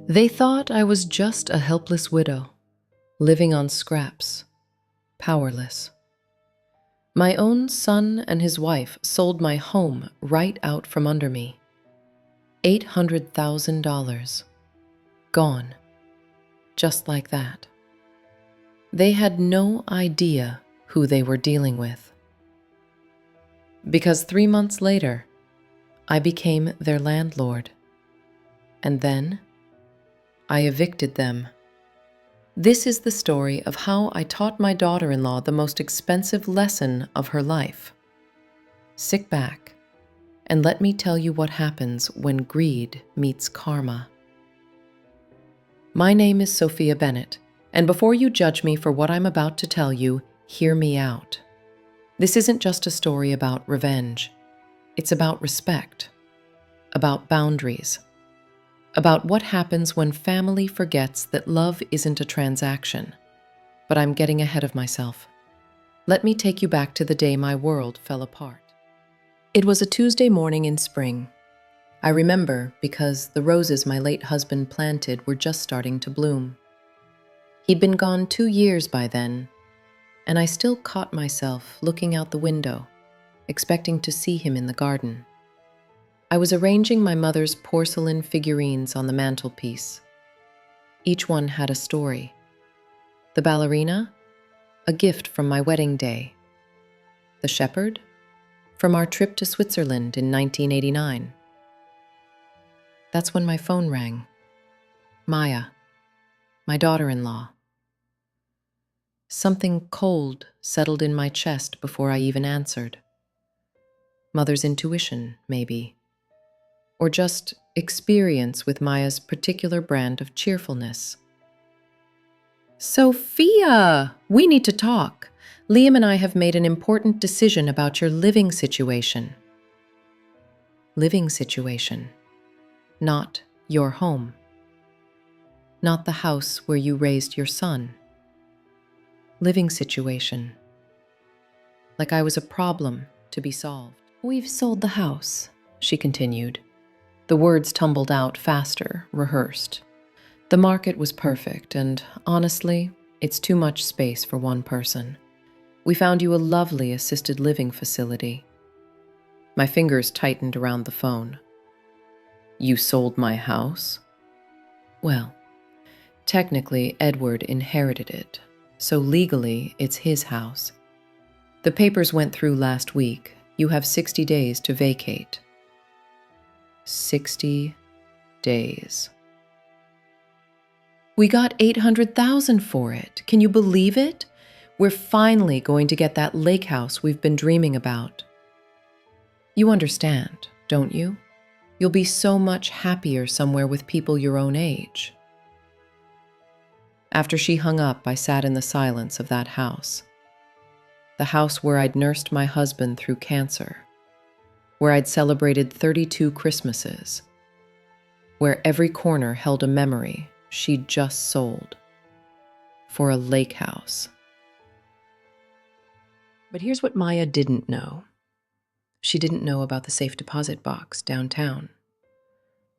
They thought I was just a helpless widow, living on scraps, powerless. My own son and his wife sold my home right out from under me. $800,000. Gone. Just like that. They had no idea who they were dealing with. Because 3 months later, I became their landlord. And then, I evicted them. This is the story of how I taught my daughter-in-law the most expensive lesson of her life. Sit back and let me tell you what happens when greed meets karma. My name is Sophia Bennett, and before you judge me for what I'm about to tell you, hear me out. This isn't just a story about revenge. It's about respect, about boundaries, about what happens when family forgets that love isn't a transaction. But I'm getting ahead of myself. Let me take you back to the day my world fell apart. It was a Tuesday morning in spring. I remember because the roses my late husband planted were just starting to bloom. He'd been gone 2 years by then, and I still caught myself looking out the window, expecting to see him in the garden. I was arranging my mother's porcelain figurines on the mantelpiece. Each one had a story. The ballerina, a gift from my wedding day. The shepherd, from our trip to Switzerland in 1989. That's when my phone rang. Maya, my daughter-in-law. Something cold settled in my chest before I even answered. Mother's intuition, maybe. Or just experience with Maya's particular brand of cheerfulness. Sophia, we need to talk. Liam and I have made an important decision about your living situation. Living situation, not your home. Not the house where you raised your son. Living situation. Like I was a problem to be solved. We've sold the house, she continued. The words tumbled out faster, rehearsed. The market was perfect, and honestly, it's too much space for one person. We found you a lovely assisted living facility. My fingers tightened around the phone. You sold my house? Well, technically, Edward inherited it, so legally, it's his house. The papers went through last week. You have 60 days to vacate. 60 days. We got $800,000 for it. Can you believe it? We're finally going to get that lake house we've been dreaming about. You understand, don't you? You'll be so much happier somewhere with people your own age. After she hung up, I sat in the silence of that house. The house where I'd nursed my husband through cancer. Where I'd celebrated 32 Christmases, where every corner held a memory she'd just sold for a lake house. But here's what Maya didn't know. She didn't know about the safe deposit box downtown,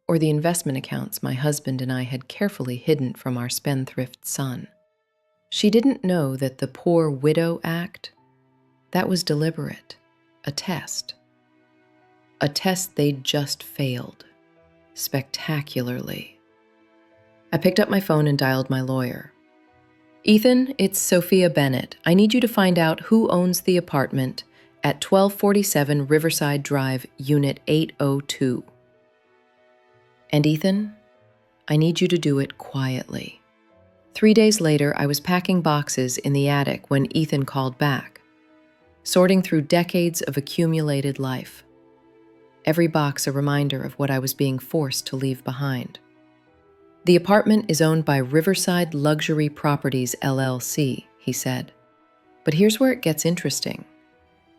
or the investment accounts my husband and I had carefully hidden from our spendthrift son. She didn't know that the Poor Widow Act, that was deliberate, a test. A test they'd just failed, spectacularly. I picked up my phone and dialed my lawyer. Ethan, it's Sophia Bennett. I need you to find out who owns the apartment at 1247 Riverside Drive, Unit 802. And Ethan, I need you to do it quietly. 3 days later, I was packing boxes in the attic when Ethan called back, sorting through decades of accumulated life. Every box a reminder of what I was being forced to leave behind. The apartment is owned by Riverside Luxury Properties, LLC, he said. But here's where it gets interesting.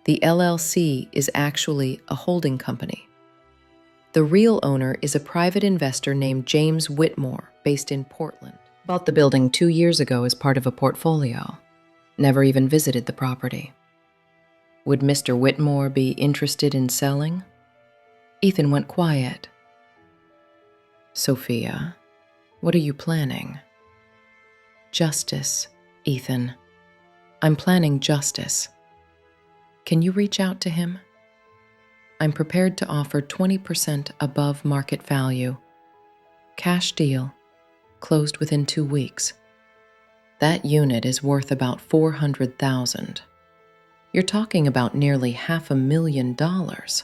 The LLC is actually a holding company. The real owner is a private investor named James Whitmore, based in Portland. Bought the building 2 years ago as part of a portfolio. Never even visited the property. Would Mr. Whitmore be interested in selling? Ethan went quiet. Sophia, What are you planning? Justice, Ethan. I'm planning justice. Can you reach out to him? I'm prepared to offer 20% above market value. Cash deal, closed within 2 weeks. That unit is worth about $400,000. You're talking about nearly $500,000.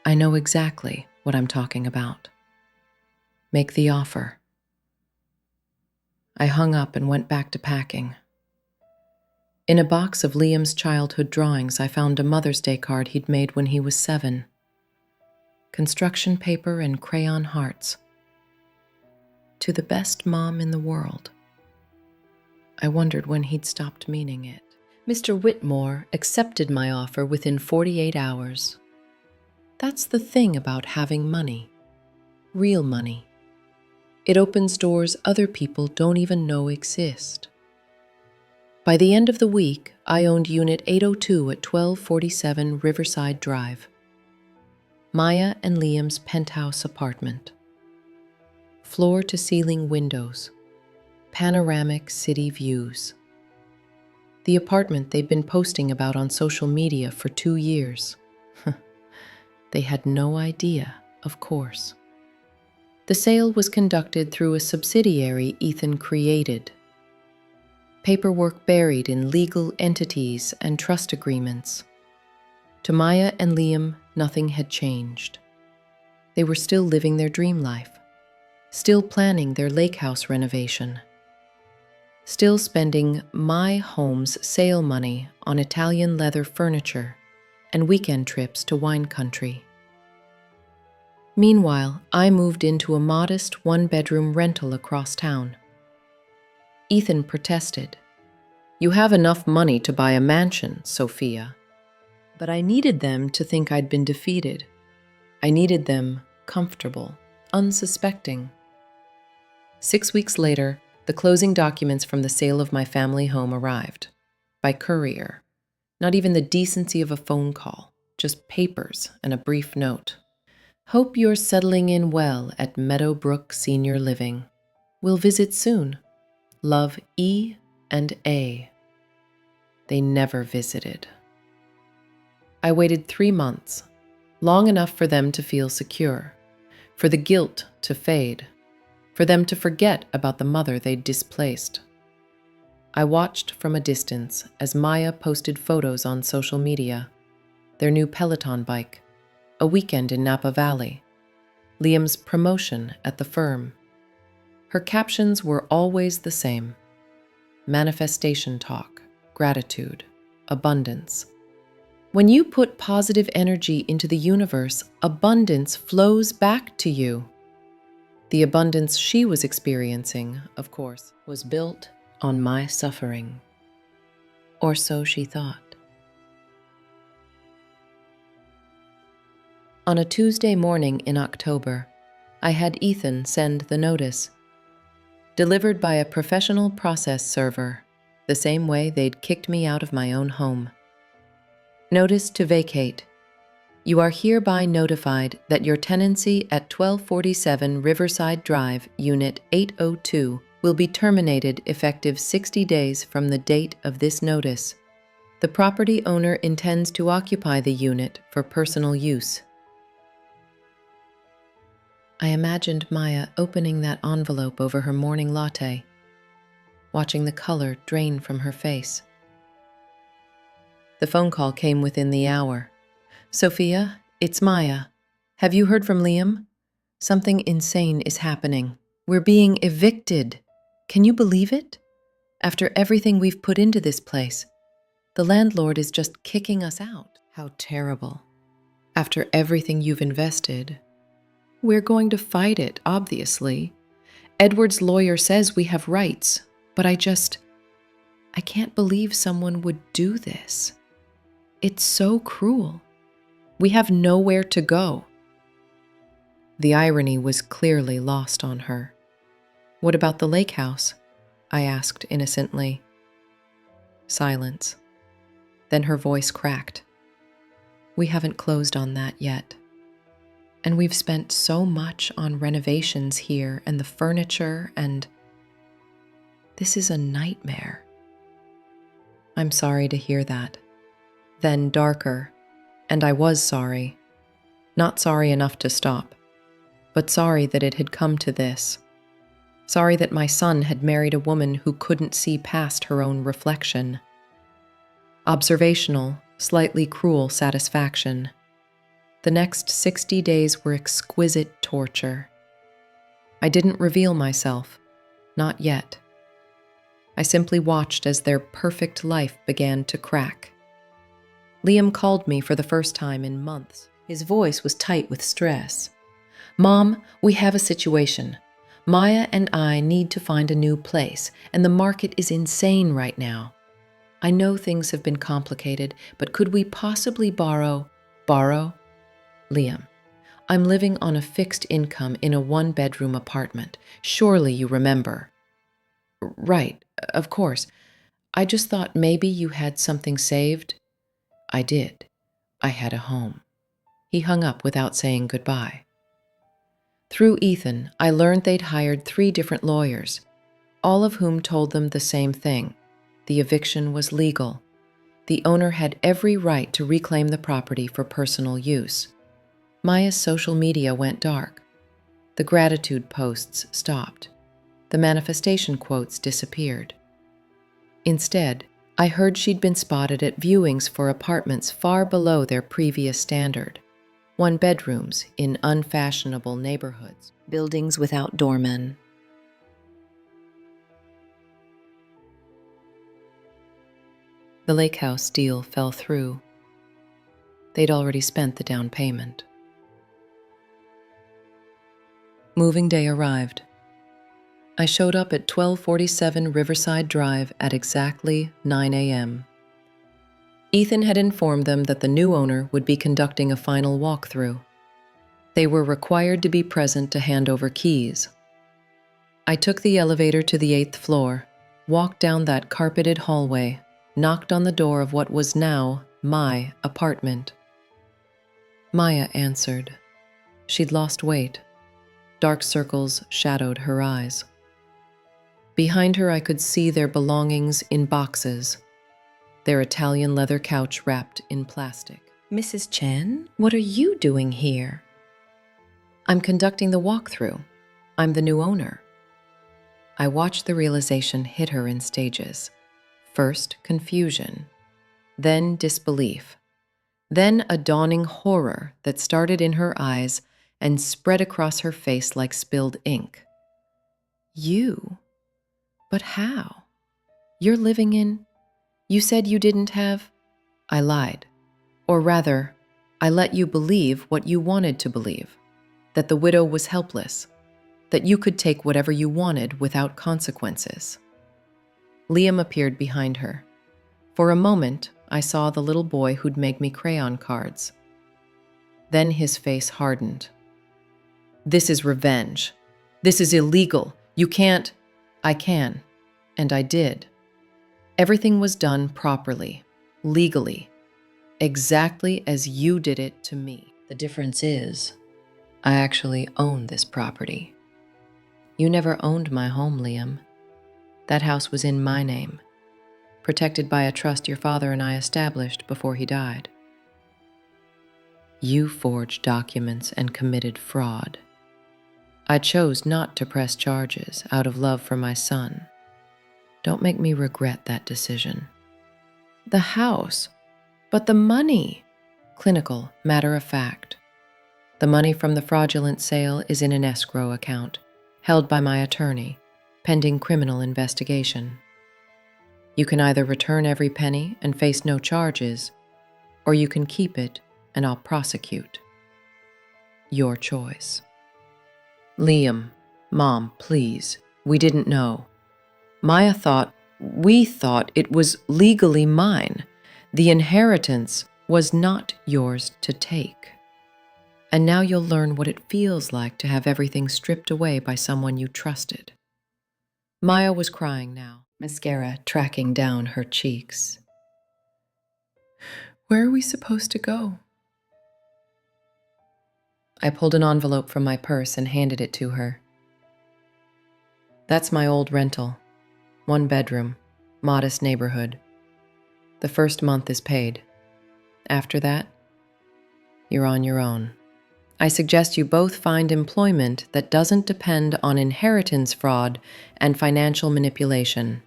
I know exactly what I'm talking about. Make the offer. I hung up and went back to packing. In a box of Liam's childhood drawings, I found a Mother's Day card he'd made when he was 7. Construction paper and crayon hearts. To the best mom in the world. I wondered when he'd stopped meaning it. Mr. Whitmore accepted my offer within 48 hours. That's the thing about having money. Real money. It opens doors other people don't even know exist. By the end of the week, I owned Unit 802 at 1247 Riverside Drive. Maya and Liam's penthouse apartment. Floor-to-ceiling windows. Panoramic city views. The apartment they'd been posting about on social media for 2 years. They had no idea, of course. The sale was conducted through a subsidiary Ethan created. Paperwork buried in legal entities and trust agreements. To Maya and Liam, nothing had changed. They were still living their dream life, still planning their lake house renovation, still spending my home's sale money on Italian leather furniture and weekend trips to wine country. Meanwhile, I moved into a modest one-bedroom rental across town. Ethan protested. "You have enough money to buy a mansion, Sophia." But I needed them to think I'd been defeated. I needed them comfortable, unsuspecting. 6 weeks later, the closing documents from the sale of my family home arrived. By courier. Not even the decency of a phone call, just papers and a brief note. "Hope you're settling in well at Meadowbrook Senior Living. We'll visit soon. Love, E and A." They never visited. I waited 3 months, long enough for them to feel secure, for the guilt to fade, for them to forget about the mother they'd displaced. I watched from a distance as Maya posted photos on social media, their new Peloton bike, a weekend in Napa Valley, Liam's promotion at the firm. Her captions were always the same. Manifestation talk, gratitude, abundance. When you put positive energy into the universe, abundance flows back to you. The abundance she was experiencing, of course, was built on my suffering. Or so she thought. On a Tuesday morning in October, I had Ethan send the notice. Delivered by a professional process server, the same way they'd kicked me out of my own home. Notice to vacate. You are hereby notified that your tenancy at 1247 Riverside Drive, Unit 802, will be terminated effective 60 days from the date of this notice. The property owner intends to occupy the unit for personal use. I imagined Maya opening that envelope over her morning latte, watching the color drain from her face. The phone call came within the hour. "Sophia, it's Maya. Have you heard from Liam? Something insane is happening. We're being evicted. Can you believe it? After everything we've put into this place, the landlord is just kicking us out. How terrible. After everything you've invested, we're going to fight it, obviously. Edward's lawyer says we have rights, but I can't believe someone would do this. It's so cruel. We have nowhere to go." The irony was clearly lost on her. "What about the lake house?" I asked innocently. Silence. Then her voice cracked. "We haven't closed on that yet." And we've spent so much on renovations here and the furniture, and this is a nightmare. I'm sorry to hear that. Then darker, and I was sorry. Not sorry enough to stop, but sorry that it had come to this. Sorry that my son had married a woman who couldn't see past her own reflection. Observational, slightly cruel satisfaction. The next 60 days were exquisite torture. I didn't reveal myself, not yet. I simply watched as their perfect life began to crack. Liam called me for the first time in months. His voice was tight with stress. "Mom, we have a situation. Maya and I need to find a new place, and the market is insane right now. I know things have been complicated, but could we possibly borrow? Liam, I'm living on a fixed income in a one-bedroom apartment. Surely you remember." "Right, of course. I just thought maybe you had something saved." "I did. I had a home." He hung up without saying goodbye. Through Ethan, I learned they'd hired 3 different lawyers, all of whom told them the same thing. The eviction was legal. The owner had every right to reclaim the property for personal use. Maya's social media went dark. The gratitude posts stopped. The manifestation quotes disappeared. Instead, I heard she'd been spotted at viewings for apartments far below their previous standard. 1-bedrooms in unfashionable neighborhoods, buildings without doormen. The lake house deal fell through. They'd already spent the down payment. Moving day arrived. I showed up at 1247 Riverside Drive at exactly 9 a.m. Ethan had informed them that the new owner would be conducting a final walkthrough. They were required to be present to hand over keys. I took the elevator to the 8th floor, walked down that carpeted hallway, knocked on the door of what was now my apartment. Maya answered. She'd lost weight. Dark circles shadowed her eyes. Behind her, I could see their belongings in boxes, their Italian leather couch wrapped in plastic. "Mrs. Chen, what are you doing here?" "I'm conducting the walkthrough. I'm the new owner." I watched the realization hit her in stages. First, confusion, then disbelief, then a dawning horror that started in her eyes and spread across her face like spilled ink. "You? But how? You're living in... You said you didn't have..." I lied. Or rather, I let you believe what you wanted to believe, that the widow was helpless, that you could take whatever you wanted without consequences. Liam appeared behind her. For a moment, I saw the little boy who'd made me crayon cards. Then his face hardened. "This is revenge. This is illegal. You can't..." "I can, and I did. Everything was done properly, legally, exactly as you did it to me. The difference is, I actually own this property. You never owned my home, Liam. That house was in my name, protected by a trust your father and I established before he died. You forged documents and committed fraud. I chose not to press charges out of love for my son. Don't make me regret that decision." "The house, but the money..." Clinical, matter of fact. "The money from the fraudulent sale is in an escrow account, held by my attorney, pending criminal investigation. You can either return every penny and face no charges, or you can keep it and I'll prosecute. Your choice." "Liam, Mom, please. We didn't know. We thought it was legally mine. The inheritance was not yours to take. And now you'll learn what it feels like to have everything stripped away by someone you trusted." Maya was crying now, mascara tracking down her cheeks. "Where are we supposed to go?" I pulled an envelope from my purse and handed it to her. That's my old rental. 1 bedroom, modest neighborhood. The first month is paid. After that, you're on your own. I suggest you both find employment that doesn't depend on inheritance fraud and financial manipulation.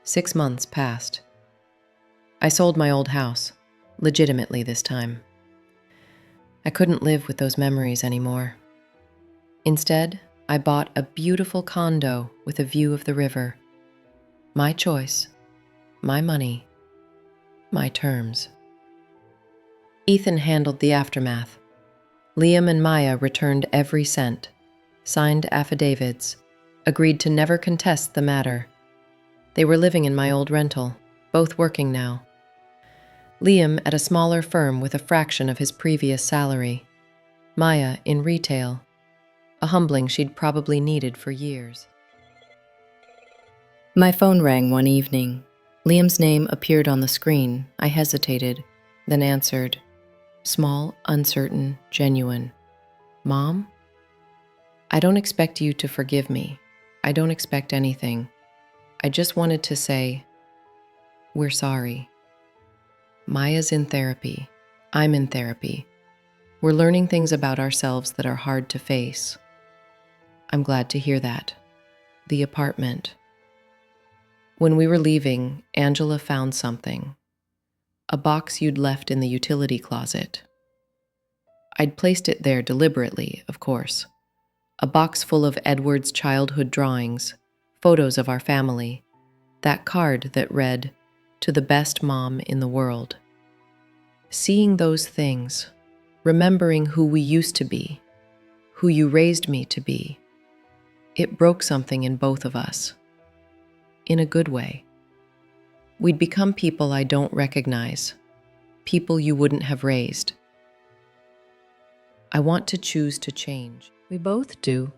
6 months passed. I sold my old house, legitimately this time. I couldn't live with those memories anymore. Instead, I bought a beautiful condo with a view of the river. My choice, my money, my terms. Ethan handled the aftermath. Liam and Maya returned every cent, signed affidavits, agreed to never contest the matter. They were living in my old rental, both working now. Liam at a smaller firm with a fraction of his previous salary. Maya in retail, a humbling she'd probably needed for years. My phone rang one evening. Liam's name appeared on the screen. I hesitated, then answered. Small, uncertain, genuine. Mom? I don't expect you to forgive me. I don't expect anything. I just wanted to say, we're sorry. Maya's in therapy. I'm in therapy. We're learning things about ourselves that are hard to face. I'm glad to hear that. The apartment. When we were leaving, Angela found something. A box you'd left in the utility closet. I'd placed it there deliberately, of course. A box full of Edward's childhood drawings, photos of our family, that card that read, "To the best mom in the world." Seeing those things, remembering who we used to be, who you raised me to be, it broke something in both of us. In a good way. We'd become people I don't recognize, people you wouldn't have raised. I want to choose to change. We both do.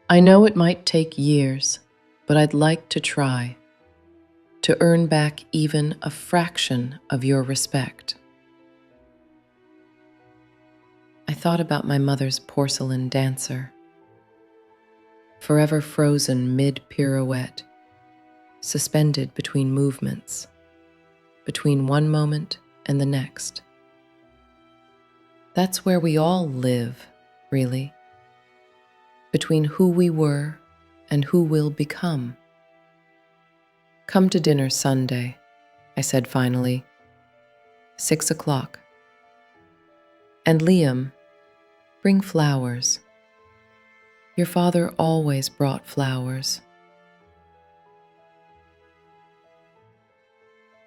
I know it might take years, but I'd like to try, to earn back even a fraction of your respect. I thought about my mother's porcelain dancer, forever frozen mid-pirouette, suspended between movements, between one moment and the next. That's where we all live, really, between who we were and who we'll become. Come to dinner Sunday, I said finally. 6 o'clock. And Liam, bring flowers. Your father always brought flowers.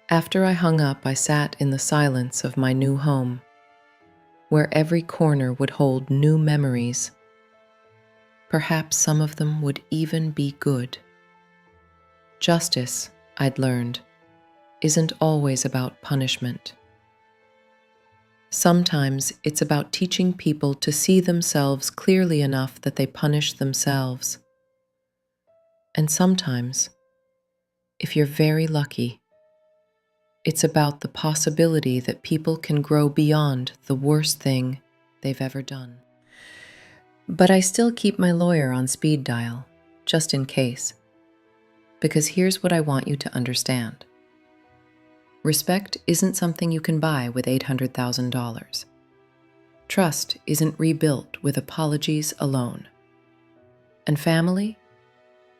After I hung up, I sat in the silence of my new home, where every corner would hold new memories. Perhaps some of them would even be good. Justice, I'd learned, isn't always about punishment. Sometimes it's about teaching people to see themselves clearly enough that they punish themselves. And sometimes, if you're very lucky, it's about the possibility that people can grow beyond the worst thing they've ever done. But I still keep my lawyer on speed dial, just in case. Because here's what I want you to understand. Respect isn't something you can buy with $800,000. Trust isn't rebuilt with apologies alone. And family,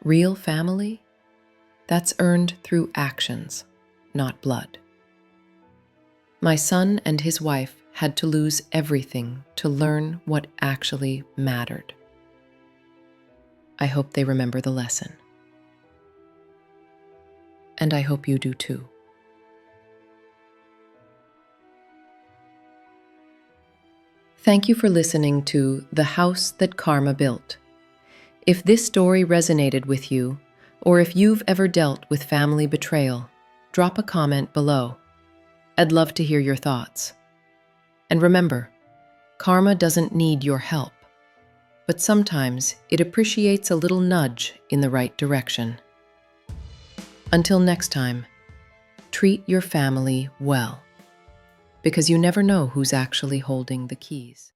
real family, that's earned through actions, not blood. My son and his wife had to lose everything to learn what actually mattered. I hope they remember the lesson. And I hope you do too. Thank you for listening to The House That Karma Built. If this story resonated with you, or if you've ever dealt with family betrayal, drop a comment below. I'd love to hear your thoughts. And remember, karma doesn't need your help, but sometimes it appreciates a little nudge in the right direction. Until next time, treat your family well. because you never know who's actually holding the keys.